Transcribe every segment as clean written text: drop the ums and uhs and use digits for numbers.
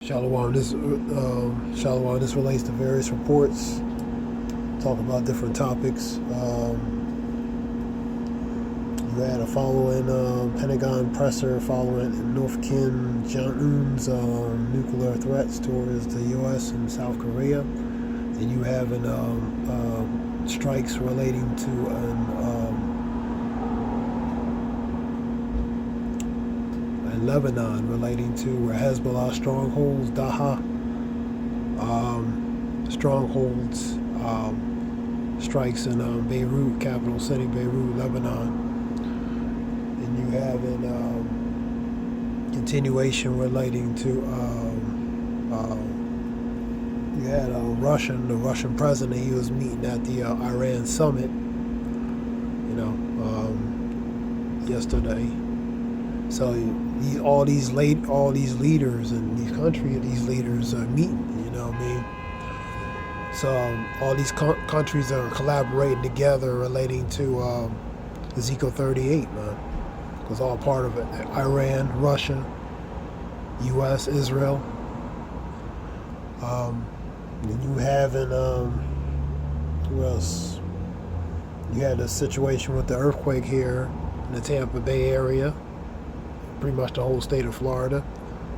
Shalom. Shalom. This relates to various reports. Talk about different topics. You had a following Pentagon presser following North Kim Jong-un's nuclear threats towards the U.S. and South Korea. And you have strikes relating to in Lebanon relating to where Hezbollah strongholds, Daha strongholds, strikes in Beirut, capital city Beirut, Lebanon. And you have continuation relating to you had the Russian president. He was meeting at the Iran summit, yesterday. So all these leaders in these countries, these leaders are meeting. You know what I mean? So all these countries are collaborating together relating to Ezekiel 38, man. It's all part of it. Iran, Russia, U.S., Israel. And you have who else? You had a situation with the earthquake here in the Tampa Bay area, pretty much the whole state of Florida,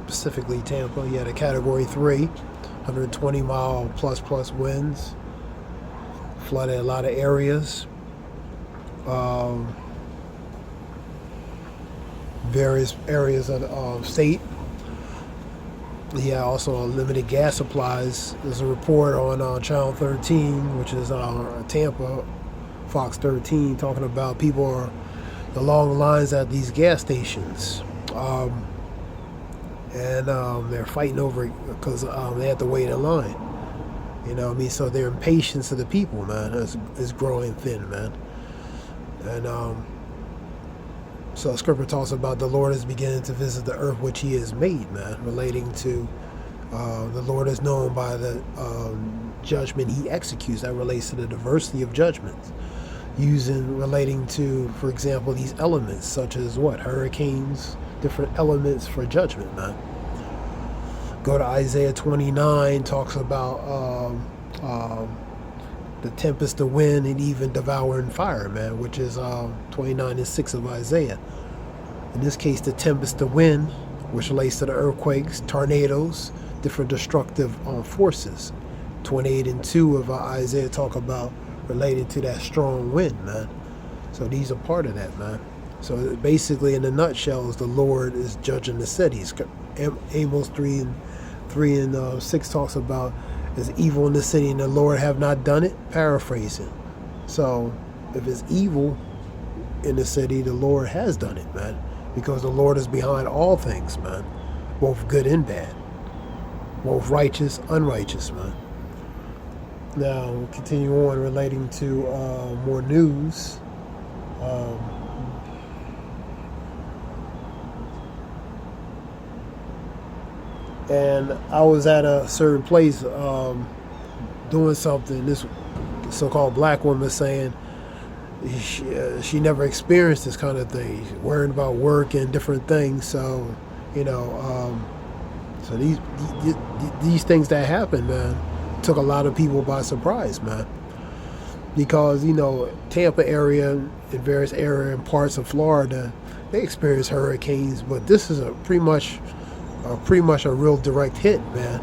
specifically Tampa. You had a Category 3, 120 mile plus winds, flooded a lot of areas. Various areas of the state. Yeah, also limited gas supplies. There's a report on Channel 13, which is Tampa, Fox 13, talking about people are the long lines at these gas stations. And they're fighting over it because they have to wait in line. You know what I mean? So their impatience of the people, man, is growing thin, man. And so Scripture talks about the Lord is beginning to visit the earth which He has made, man, relating to the Lord is known by the judgment He executes. That relates to the diversity of judgments, relating to, for example, these elements such as hurricanes, different elements for judgment, man. Go to Isaiah 29, talks about the tempest, the wind, and even devouring fire, man, which is 29:6 of Isaiah. In this case, the tempest, the wind, which relates to the earthquakes, tornadoes, different destructive forces. 28:2 of Isaiah talk about related to that strong wind, man. So these are part of that, man. So basically, in a nutshell, is the Lord is judging the cities. Amos 3:6 talks about is evil in the city and the Lord have not done it, paraphrasing. So if it's evil in the city, the Lord has done it, man, because the Lord is behind all things, man, both good and bad, both righteous, unrighteous, man. Now we'll continue on relating to more news. And I was at a certain place doing something. This so-called black woman saying she never experienced this kind of thing. She's worrying about work and different things. So, so these things that happen, man, took a lot of people by surprise, man. Because, Tampa area and various areas and parts of Florida, they experience hurricanes, but this is pretty much a real direct hit, man.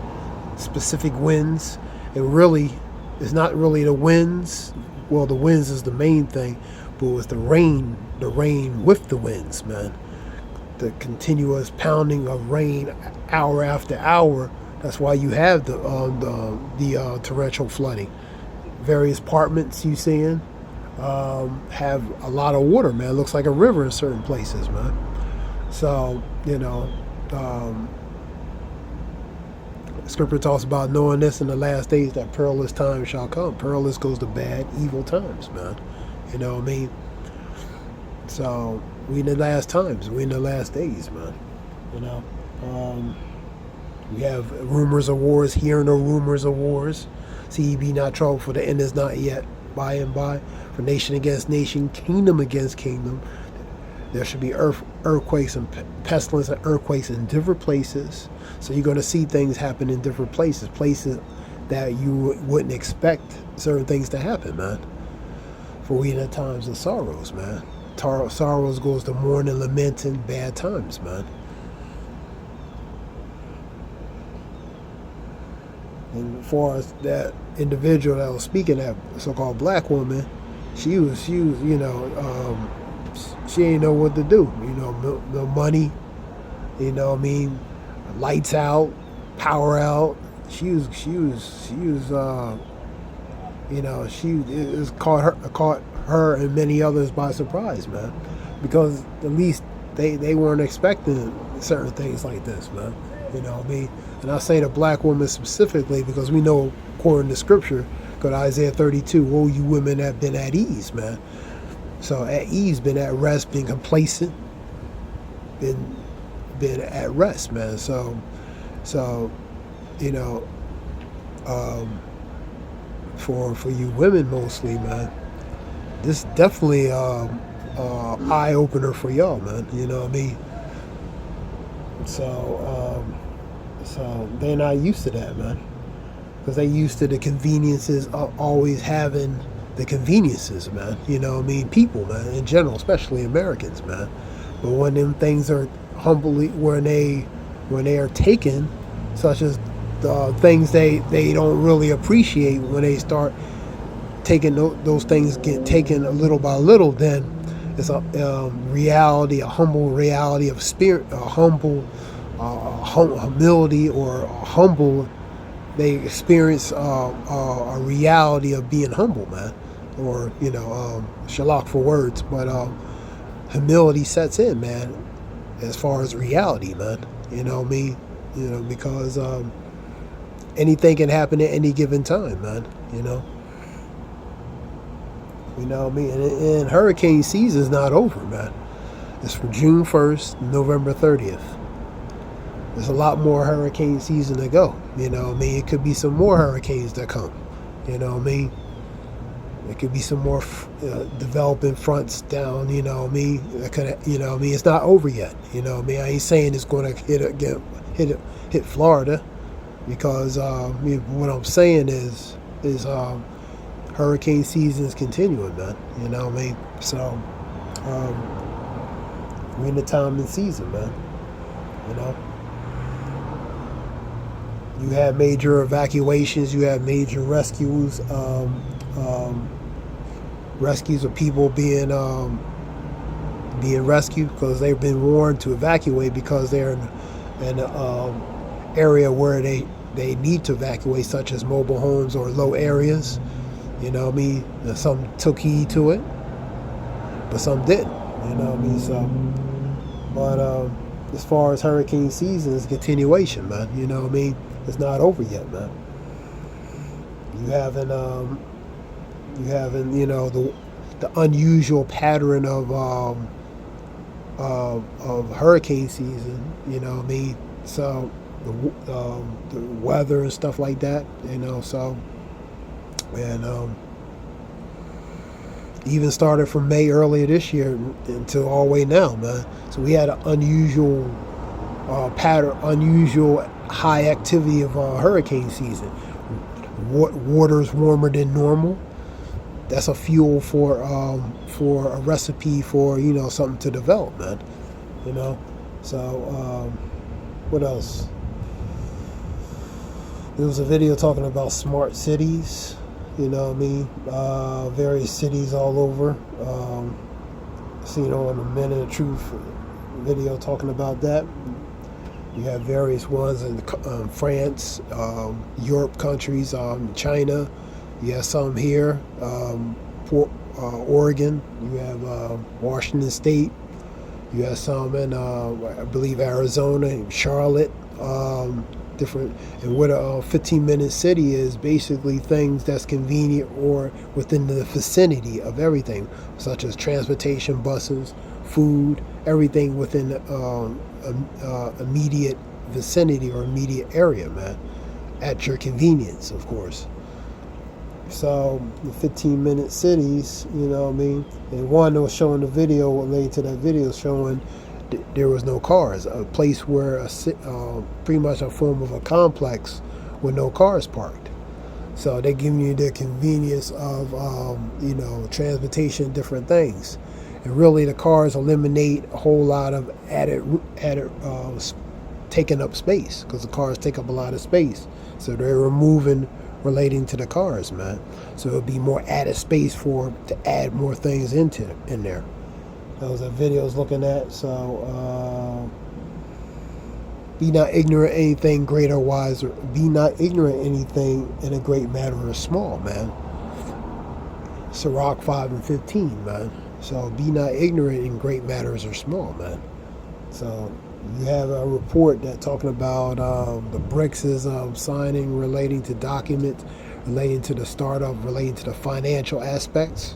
Specific winds. It's not really the winds. Well, the winds is the main thing, but it was the rain with the winds, man. The continuous pounding of rain hour after hour. That's why you have the torrential flooding. Various apartments you seeing have a lot of water, man. It looks like a river in certain places, man. So, Scripture talks about knowing this in the last days that perilous times shall come. Perilous goes to bad, evil times, man. You know what I mean? So we in the last times, we in the last days, man. We have rumors of wars, hearing the rumors of wars. See ye be not troubled, for the end is not yet. By and by, for nation against nation, kingdom against kingdom, There should be earthquakes and pestilence and earthquakes in different places. So you're going to see things happen in different places that you wouldn't expect certain things to happen, man. For we in the times of sorrows, man. Sorrows goes to mourning, lamenting, bad times, man. And as far as that individual that was speaking, that so-called black woman, she was, she ain't know what to do. No money, lights out, power out. It caught her and many others by surprise, man, because at least they weren't expecting certain things like this, man. And I say the black woman specifically because we know, according to scripture, because Isaiah 32, woe you women have been at ease, man. So at ease, been at rest, been complacent, been at rest, man. So for you women mostly, man, this definitely eye opener for y'all, man. You know what I mean? So they're not used to that, man, because they used to the conveniences of always having the conveniences, man. People, man, in general, especially Americans, man. But when them things are when they are taken, such as the things they don't really appreciate, when they start taking those things, get taken a little by little, then it's a reality, a humble reality of spirit, a humble humility, or a humble. They experience a reality of being humble, man, or shalak for words, but humility sets in, man, as far as reality, man. Because anything can happen at any given time, man. And hurricane season's not over, man. It's from June 1st, November 30th. There's a lot more hurricane season to go. It could be some more hurricanes that come. It could be some more developing fronts down. It could. It's not over yet. I ain't saying it's going to hit Florida, because what I'm saying is hurricane season is continuing, man. So we're in the time and season, man. You have major evacuations, you have major rescues, rescues of people being rescued because they've been warned to evacuate because they're in an area where they need to evacuate, such as mobile homes or low areas. Some took heed to it, but some didn't. So, but as far as hurricane season is continuation, man. It's not over yet, man. You haven't the unusual pattern of hurricane season. So the weather and stuff like that. So, and even started from May earlier this year until all the way now, man. So we had an unusual pattern, unusual high activity of hurricane season. Water's warmer than normal. That's a fuel for a recipe for something to develop, man. So what else? There was a video talking about smart cities. Various cities all over. Seen on the Men of the Truth video talking about that. You have various ones in France, Europe countries, China. You have some here, Oregon. You have Washington State. You have some in, I believe, Arizona, Charlotte. Different. And what a 15-minute city is basically things that's convenient or within the vicinity of everything, such as transportation, buses, food, everything within immediate vicinity or immediate area, man, at your convenience, of course. So the 15-minute cities, you know what I mean? And one was showing the video, related to that video, showing there was no cars. A place where pretty much a form of a complex with no cars parked. So they're giving you the convenience of, transportation, different things. And really the cars eliminate a whole lot of added taking up space, because the cars take up a lot of space. So they're removing relating to the cars, man. So it'll be more added space to add more things in there. That was a video I was looking at. So be not ignorant anything great or wise, or be not ignorant anything in a great matter or small, man. Sirach 5:15, man. So be not ignorant in great matters or small, man. So you have a report that talking about the BRICS is signing relating to documents, relating to the startup, relating to the financial aspects.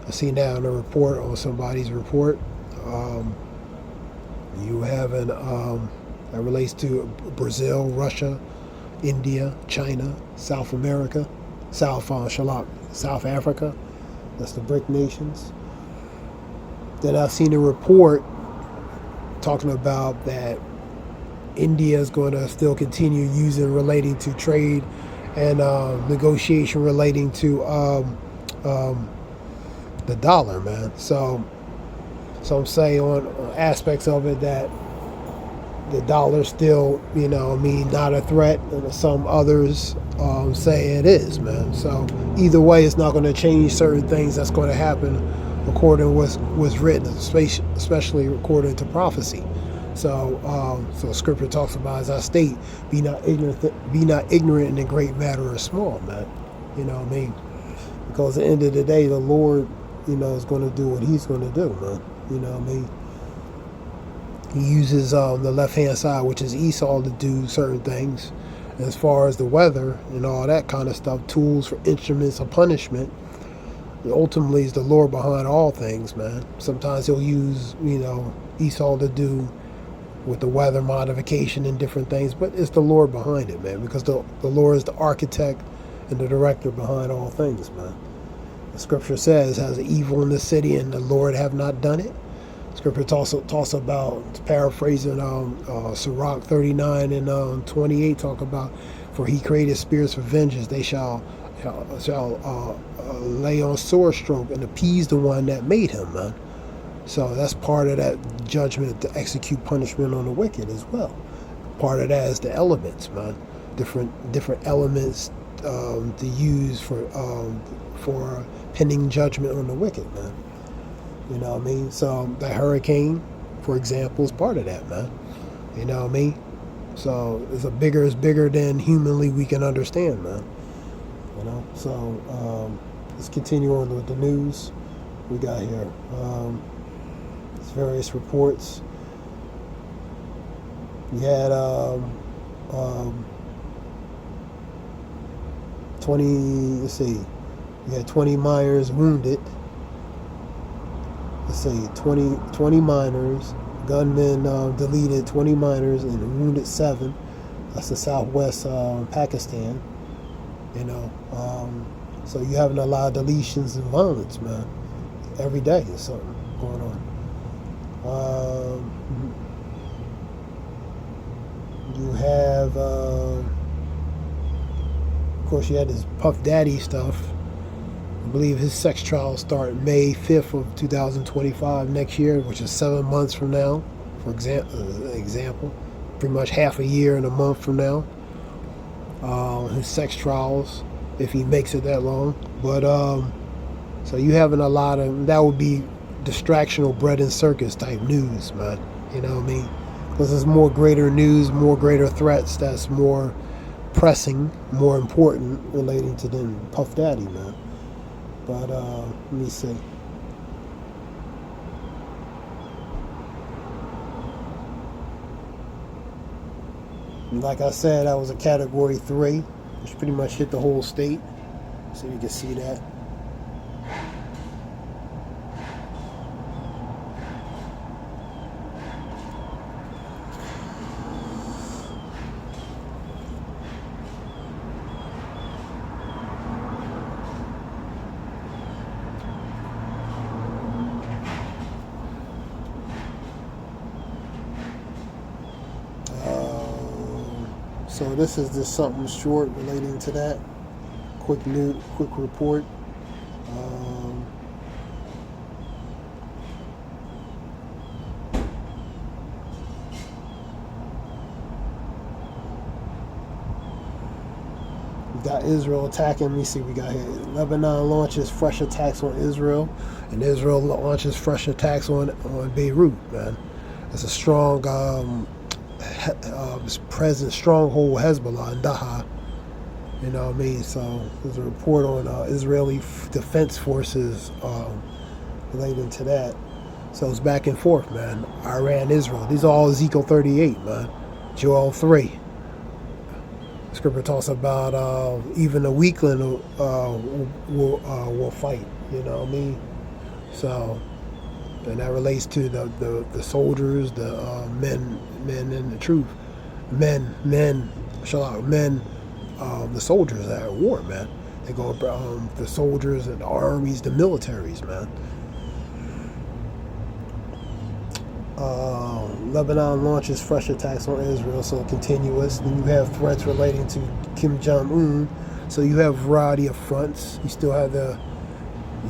I see now in a report on somebody's report. You have that relates to Brazil, Russia, India, China, South America, South Africa. That's the BRIC nations. Then I've seen a report talking about that India is going to still continue using relating to trade and negotiation relating to the dollar, man. So I'm saying on aspects of it that the dollar still, not a threat, and some others say it is, man. So either way, it's not going to change certain things that's going to happen according to what's written, especially according to prophecy. So Scripture talks about, as I state, be not ignorant in a great matter or small, man. You know what I mean? Because at the end of the day, the Lord, is going to do what He's going to do, man. You know what I mean? He uses the left-hand side, which is Esau, to do certain things. As far as the weather and all that kind of stuff, tools for instruments of punishment, ultimately is the Lord behind all things, man. Sometimes He'll use, Esau to do with the weather modification and different things, but it's the Lord behind it, man, because the Lord is the architect and the director behind all things, man. The Scripture says, has evil in the city and the Lord have not done it. Scripture talks about, paraphrasing Sirach 39 and 28, talk about, for He created spirits for vengeance, they shall lay on sore stroke and appease the one that made him, man. So that's part of that judgment, to execute punishment on the wicked as well. Part of that is the elements, man. Different elements to use for pending judgment on the wicked, man. You know what I mean? So the hurricane, for example, is part of that, man. You know what I mean? So it's bigger than humanly we can understand, man. So let's continue on with the news we got here. There's various reports. We had 20 miners wounded. 20 miners, gunmen deleted 20 miners and wounded 7. That's the southwest Pakistan. So you're having a lot of deletions and violence, man. Every day there's something going on. You have, of course, you had this Puff Daddy stuff. I believe his sex trials start May 5th of 2025 next year, which is 7 months from now, for example. Pretty much half a year and a month from now. His sex trials, if he makes it that long. But so you having a lot of, that would be distractional bread and circus type news, man. You know what I mean? Because there's more greater news, more greater threats that's more pressing, more important relating to them Puff Daddy, man. But let me see. Like I said, that was a category 3, which pretty much hit the whole state. So you can see that. So this is just something short relating to that. Quick report. Um, we got Israel attacking. Let me see, we got here. Lebanon launches fresh attacks on Israel, and Israel launches fresh attacks on Beirut. Man, it's a strong present stronghold Hezbollah in Daha. You know what I mean? So there's a report on Israeli defense forces relating to that. So it's back and forth, man. Iran, Israel. These are all Ezekiel 38, man. Joel 3. Scripture talks about even the weakling will fight. You know what I mean? So, and that relates to the soldiers, the men in the truth. Men, the soldiers that are at war, man. They go the soldiers and the armies, the militaries, man. Lebanon launches fresh attacks on Israel, so continuous. Then you have threats relating to Kim Jong-un. So you have a variety of fronts. You still have the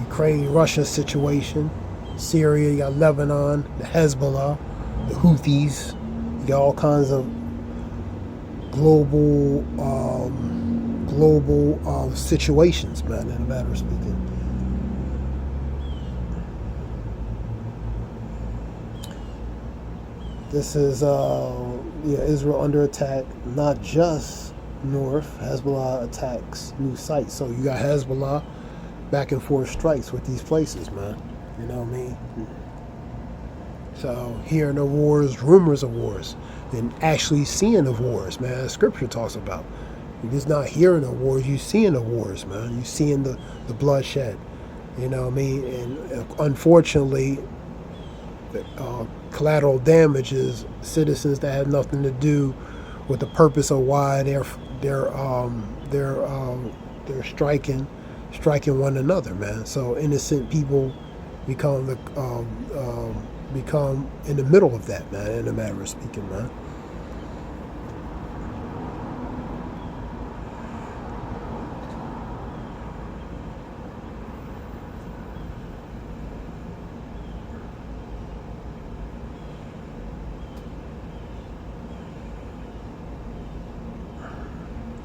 Ukraine-Russia situation. Syria, you got Lebanon, the Hezbollah, the Houthis. You got all kinds of global situations, man, in a matter of speaking. This is Israel under attack, not just north. Hezbollah attacks new sites. So you got Hezbollah back and forth strikes with these places, man. You know what I mean? So hearing the wars, rumors of wars, and actually seeing the wars, man. Scripture talks about. You're just not hearing the wars, you're seeing the wars, man. You're seeing the bloodshed. You know what I mean? And unfortunately, collateral damage is citizens that have nothing to do with the purpose of why they're striking one another, man. So innocent people become in the middle of that, man. In a matter of speaking, man.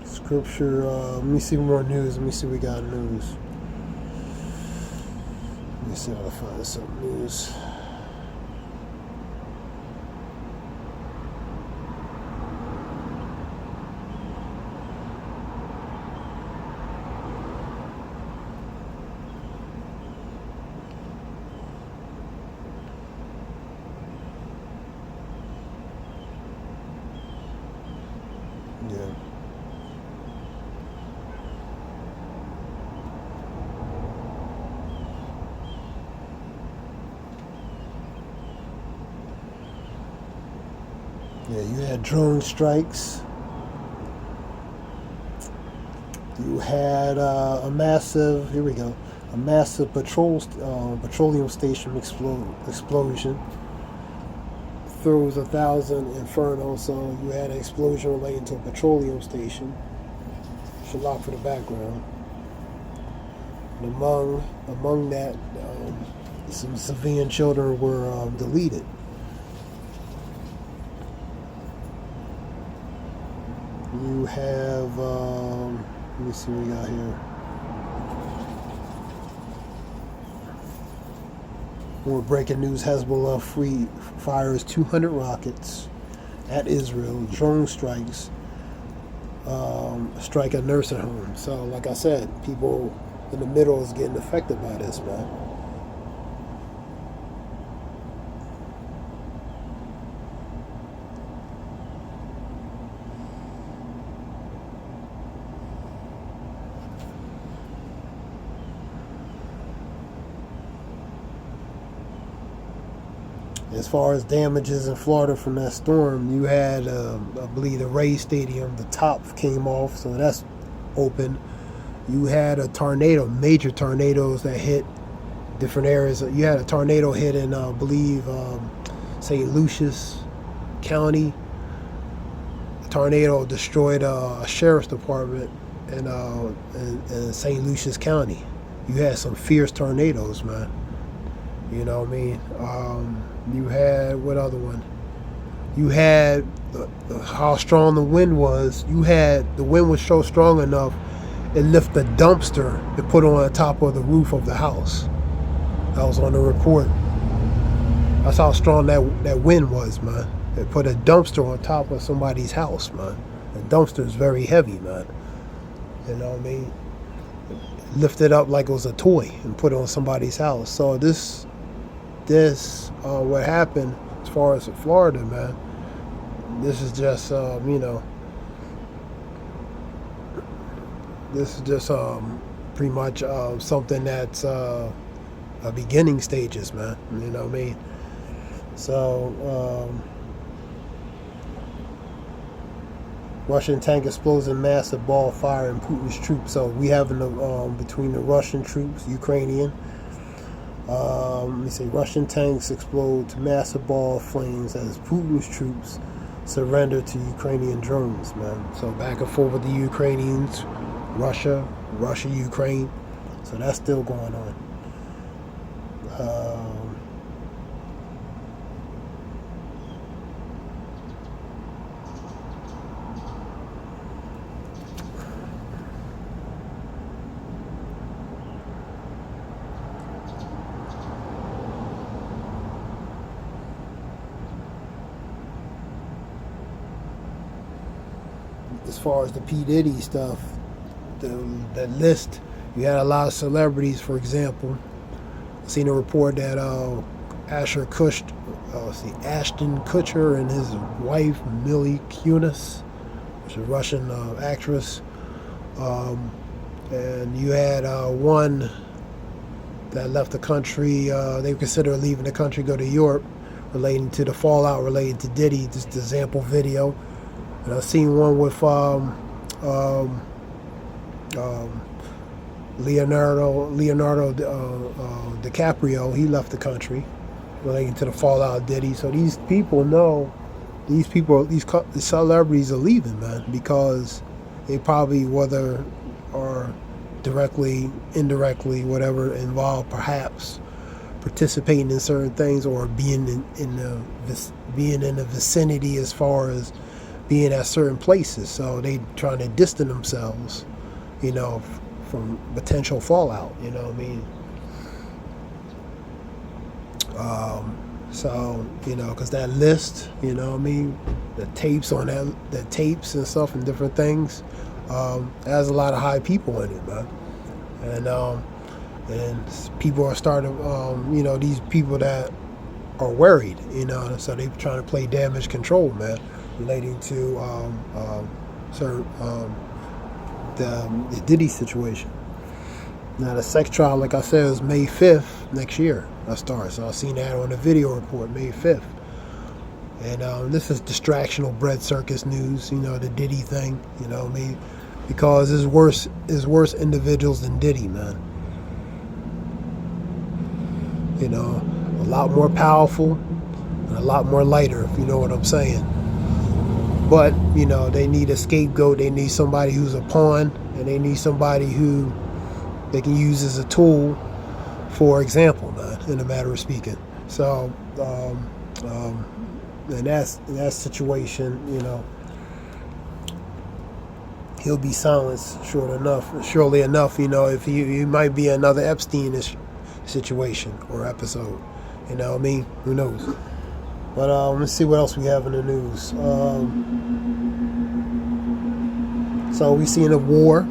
Scripture, let me see more news. Let me see what we got news. Let me see if I find some news. Yeah. Yeah, you had drone strikes. You had a massive petroleum station explosion. Throws 1,000 inferno, so you had an explosion relating to a petroleum station. Shalom for the background. And among that, some civilian children were deleted. You have, let me see what we got here. More breaking news, Hezbollah fires 200 rockets at Israel, drone strikes, strike a nursing home. So, like I said, people in the middle is getting affected by this, man. As far as damages in Florida from that storm, you had, I believe, the Ray Stadium, the top came off, so that's open. You had a tornado, major tornadoes that hit different areas. You had a tornado hit in, I believe, St. Lucius County. A tornado destroyed a sheriff's department in St. Lucius County. You had some fierce tornadoes, man. You know what I mean? You had, what other one? You had how strong the wind was. The wind was so strong enough, it lifted a dumpster to put on the top of the roof of the house. That was on the report. That's how strong that wind was, man. They put a dumpster on top of somebody's house, man. The dumpster is very heavy, man. You know what I mean? Lift it up like it was a toy and put it on somebody's house. So this what happened as far as Florida, man. This is just this is just pretty much something that's a beginning stages, man. You know what I mean? So Russian tank explodes in massive ball fire in Putin's troops. So we have between the Russian troops, Ukrainian. Let me say, Russian tanks explode to massive ball flames as Putin's troops surrender to Ukrainian drones, man. So back and forth with the Ukrainians, Russia, Ukraine. So that's still going on. As far as the P. Diddy stuff, the list, you had a lot of celebrities, for example. I've seen a report that Ashton Kutcher and his wife, Millie Kunis, which is a Russian actress, and you had one that left the country. They consider leaving the country, go to Europe, relating to the fallout related to Diddy, just the example video. And I've seen one with Leonardo DiCaprio. He left the country relating to the fallout of Diddy. So these people know, these celebrities are leaving, man, because they probably, whether are directly, indirectly, whatever, involved, perhaps participating in certain things, or being in the vicinity as far as being at certain places. So they trying to distance themselves, from potential fallout, you know what I mean? So, because that list, you know what I mean, the tapes on that, the tapes and stuff and different things, has a lot of high people in it, man. And people are starting, these people that are worried, so they're trying to play damage control, man, relating to the Diddy situation. Now the sex trial, like I said, is May 5th next year. That starts. So I've seen that on the video report, May 5th. And this is distractional bread circus news, the Diddy thing, you know what I mean? Because it's worse individuals than Diddy, man. A lot more powerful and a lot more lighter, if you know what I'm saying. But, they need a scapegoat. They need somebody who's a pawn, and they need somebody who they can use as a tool, for example, man, in a matter of speaking. So, in that situation, he'll be silenced surely enough, if he might be another Epstein-ish situation or episode. You know what I mean? Who knows? But let's see what else we have in the news. So we seen a war.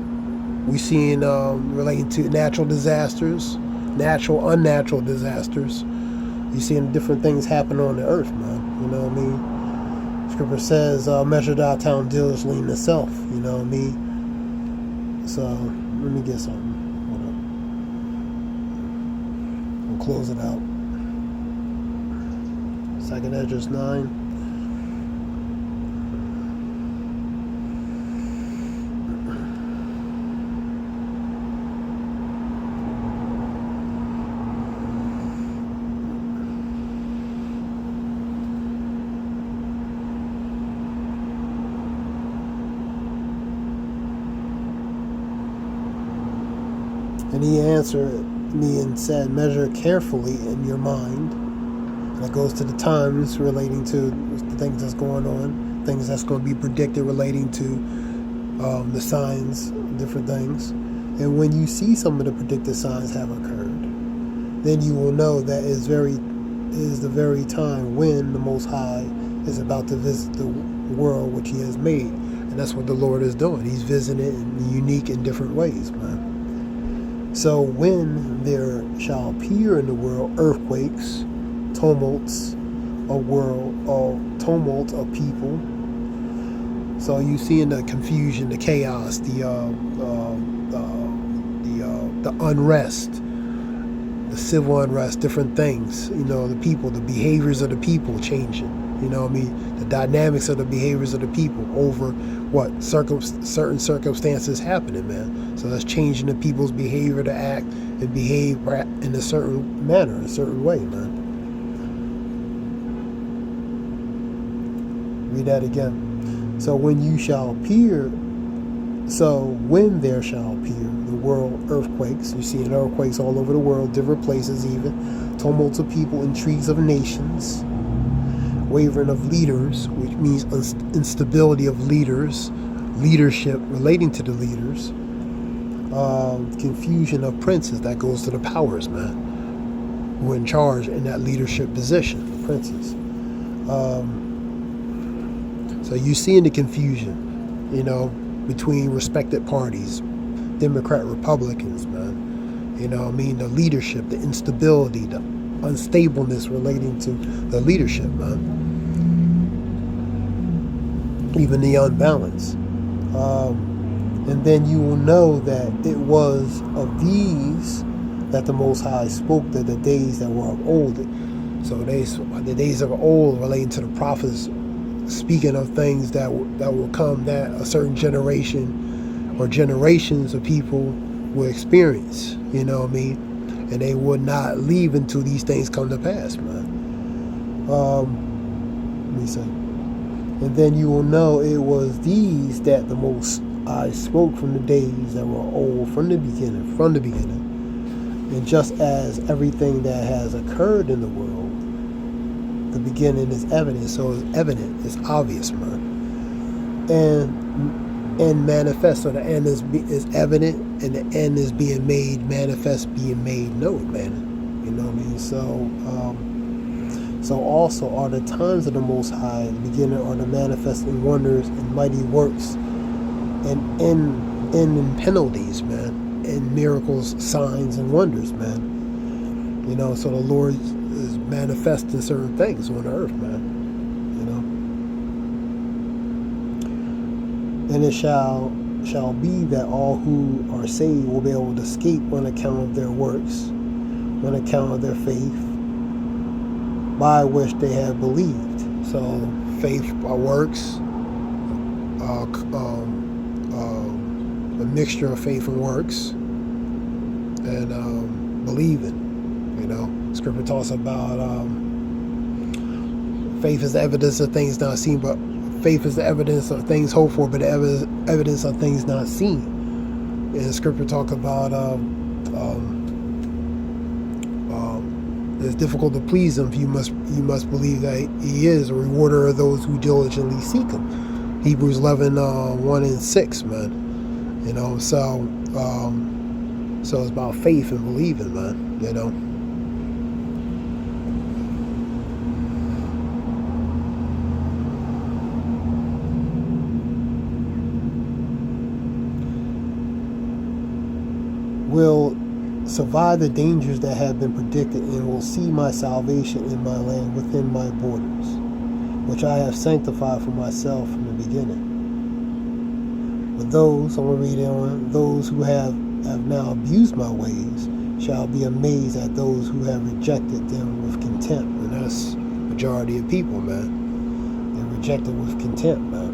We seen relating to natural disasters, unnatural disasters. You seeing different things happen on the earth, man. You know what I mean? Scripture says, measure thy town diligently in itself. You know what I mean? So let me get something. Hold up. We'll close it out. 2nd Esdras 9. And he answered me and said, measure carefully in your mind. And it goes to the times relating to the things that's going on, things that's going to be predicted relating to the signs, different things. And when you see some of the predicted signs have occurred, then you will know that is the very time when the Most High is about to visit the world which he has made. And that's what the Lord is doing. He's visiting it in unique and different ways, man. So when there shall appear in the world earthquakes, tumults tumult of people. So you see in the confusion, the chaos, the unrest, the civil unrest, different things. The people, the behaviors of the people changing. The dynamics of the behaviors of the people over what certain circumstances happening, man. So that's changing the people's behavior to act and behave in a certain manner, a certain way, man. Read that again. So when there shall appear the world earthquakes. You see earthquakes all over the world, different places even. Tumults of people, intrigues of nations. Wavering of leaders, which means instability of leaders, leadership relating to the leaders, confusion of princes, that goes to the powers, man, who are in charge in that leadership position, the princes. So you see in the confusion, between respected parties, Democrat, Republicans, man. The leadership, the instability, the unstableness relating to the leadership, man. Even the unbalance. And then you will know that it was of these that the Most High spoke to the days that were of old. So the days of old relating to the prophets, speaking of things that will come, that a certain generation or generations of people will experience, and they would not leave until these things come to pass, man. Let me see. And then you will know it was these that the Most High spoke from the days that were old, from the beginning. And just as everything that has occurred in the world, the beginning is evident. So it's evident, it's obvious, man. And manifest. So the end is evident, and the end is being made manifest, being made known, man. You know what I mean? So also are the times of the Most High, the beginning are the manifesting wonders and mighty works, and in penalties, man, and miracles, signs, and wonders, man. So the Lord is manifesting certain things on earth, man. And it shall be that all who are saved will be able to escape on account of their works, on account of their faith, by which they have believed. So faith by works, a mixture of faith and works, and believing. Scripture talks about faith is the evidence of things not seen, but faith is the evidence of things hoped for, but the evidence of things not seen. And Scripture talk about it's difficult to please him. You must believe that he is a rewarder of those who diligently seek him. Hebrews 11, 1 and 6, man. So it's about faith and believing, man. Will survive the dangers that have been predicted, and will see my salvation in my land within my borders, which I have sanctified for myself from the beginning. But those, I'm going to read it on, those who have now abused my ways shall be amazed at those who have rejected them with contempt. And that's majority of people, man. They're rejected with contempt, man.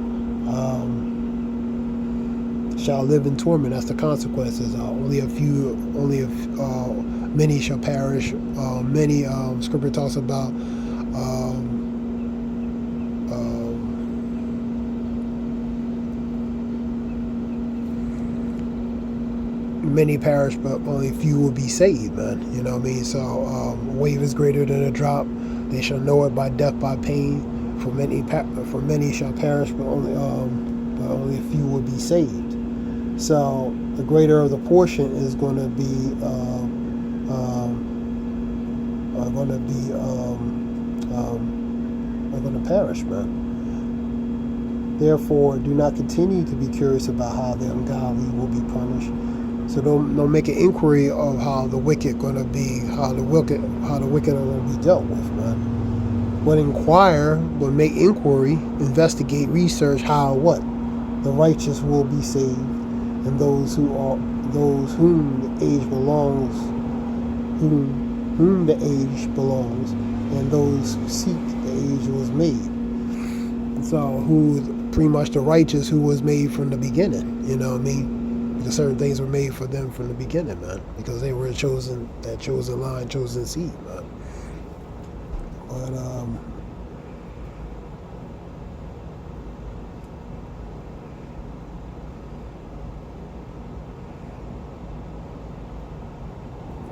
Shall live in torment. That's the consequences. Many shall perish. Many, Scripture talks about many perish, but only few will be saved, man. You know what I mean? So a wave is greater than a drop. They shall know it by death, by pain. For many shall perish, but only a few will be saved. So the greater of the portion is going to be are going to perish, man. Therefore, do not continue to be curious about how the ungodly will be punished. So don't make an inquiry of how the wicked going to be, how the wicked are going to be dealt with, man. But inquire, but make inquiry, investigate, research how what the righteous will be saved, and those whom the age belongs, whom the age belongs, and those who seek the age was made. So who pretty much the righteous who was made from the beginning, you know what I mean? Because certain things were made for them from the beginning, man. Because they were that chosen line, chosen seed, man. But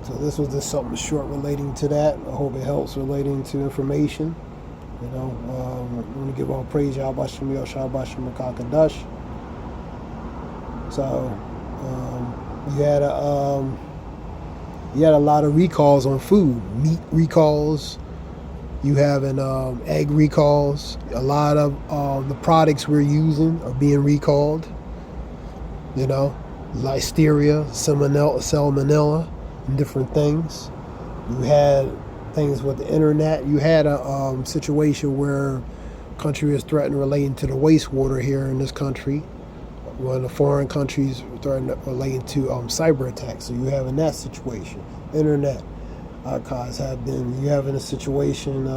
so this was just something short relating to that. I hope it helps relating to information. You know, I want to give all praise to Yahbashim Yahbashim Makakadash. So you had a lot of recalls on food, meat recalls. You have egg recalls. A lot of the products we're using are being recalled. You know, listeria, salmonella, and different things. You had things with the internet. You had a situation where country is threatened relating to the wastewater here in this country. One of the foreign countries threatened relating to cyber attacks. So you have in that situation, internet archives have been. You have in a situation,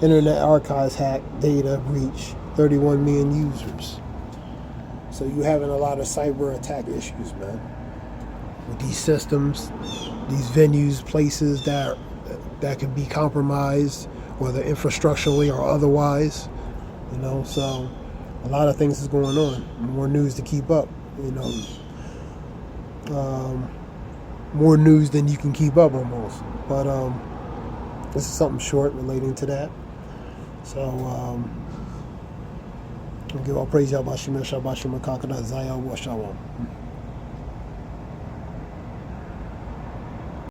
internet archives hack, data breach, 31 million users. So you having a lot of cyber attack issues, man. With these systems, these venues, places that can be compromised, whether infrastructurally or otherwise, you know. So a lot of things is going on. More news to keep up, you know. More news than you can keep up almost. But this is something short relating to that. So I'll give all praise Yahbashim Shabashim Kakada Zaya Washalom.